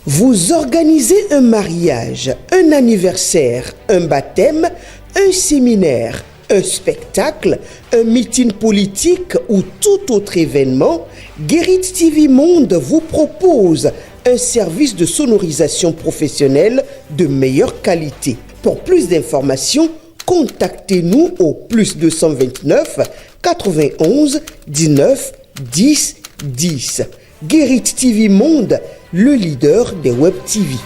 Vous organisez un mariage, un anniversaire, un baptême, un séminaire, un spectacle, un meeting politique ou tout autre événement, Guérit TV Monde vous propose un service de sonorisation professionnelle de meilleure qualité. Pour plus d'informations, contactez-nous au +229 91 19 10 10. Guérit TV Monde, le leader des Web TV.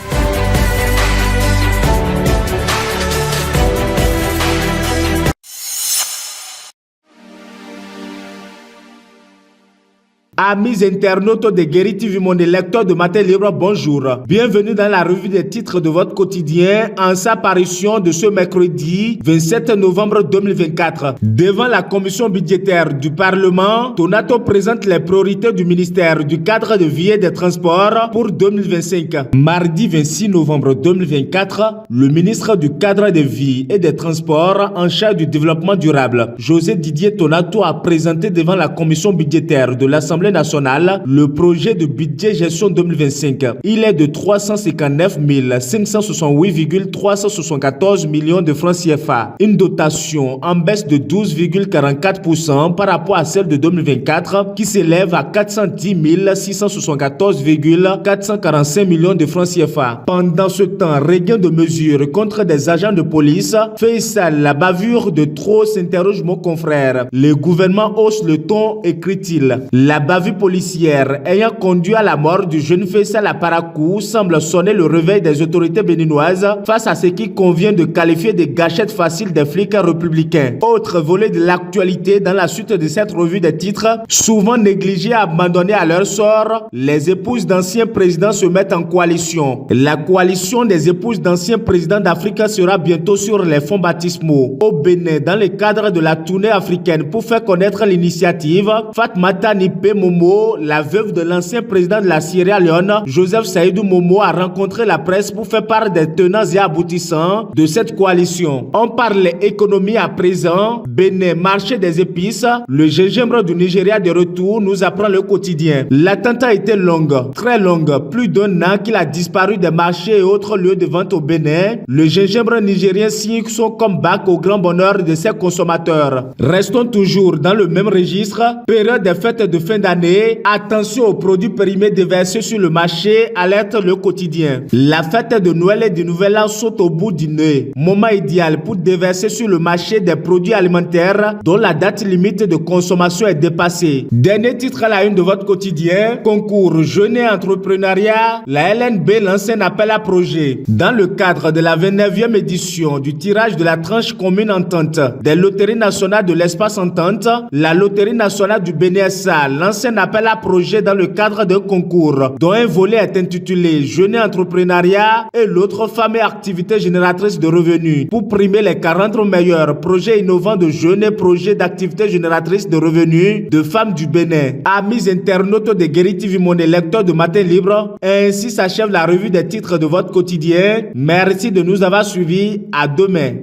Amis internautes de Guérit TV Monde, lecteurs de Matin Libre, bonjour. Bienvenue dans la revue des titres de votre quotidien en sa parution de ce mercredi 27 novembre 2024. Devant la commission budgétaire du Parlement, Tonato présente les priorités du ministère du cadre de vie et des transports pour 2025. Mardi 26 novembre 2024, le ministre du cadre de vie et des transports en charge du développement durable, José Didier Tonato, a présenté devant la commission budgétaire de l'Assemblée nationale le projet de budget gestion 2025. Il est de 359 568,374 millions de francs CFA. Une dotation en baisse de 12,44% par rapport à celle de 2024 qui s'élève à 410 674,445 millions de francs CFA. Pendant ce temps, regain de mesures contre des agents de police. Faisal, la bavure de trop, s'interroge mon confrère. Le gouvernement hausse le ton, écrit-il. La bavure policière ayant conduit à la mort du jeune Faisal à Parakou semble sonner le réveil des autorités béninoises face à ce qui convient de qualifier de gâchettes faciles des flics républicains. Autre volet de l'actualité dans la suite de cette revue des titres, souvent négligés et abandonnés à leur sort, les épouses d'anciens présidents se mettent en coalition. La coalition des épouses d'anciens présidents d'Afrique sera bientôt sur les fonds baptismaux. Au Bénin, dans le cadre de la tournée africaine pour faire connaître l'initiative, Fatmata Nipe Momo, la veuve de l'ancien président de la Sierra Leone, Joseph Saïdou Momo, a rencontré la presse pour faire part des tenants et aboutissants de cette coalition. On parle économie à présent, Bénin, marché des épices, le gingembre du Nigeria de retour, nous apprend le quotidien. L'attente a été longue, très longue, plus d'un an qu'il a disparu des marchés et autres lieux de vente au Bénin. Le gingembre nigérien signe son comeback au grand bonheur de ses consommateurs. Restons toujours dans le même registre, période des fêtes de fin d'année. Attention aux produits périmés déversés sur le marché, alerte le quotidien. La fête de Noël et du Nouvel An saute au bout du nez. Moment idéal pour déverser sur le marché des produits alimentaires dont la date limite de consommation est dépassée. Dernier titre à la une de votre quotidien, concours Jeunes et Entrepreneuriat, la LNB lance un appel à projet. Dans le cadre de la 29e édition du tirage de la tranche commune entente des loteries nationales de l'espace entente, la loterie nationale du BNSA lance un appel à projet dans le cadre d'un concours dont un volet est intitulé Jeunes et Entrepreneuriat et l'autre Femmes et activités génératrices de revenus pour primer les 40 meilleurs projets innovants de jeunes et projets d'activités génératrices de revenus de femmes du Bénin. Amis internautes de Guérit TV Monde, lecteurs de Matin Libre, ainsi s'achève la revue des titres de votre quotidien. Merci de nous avoir suivis. À demain.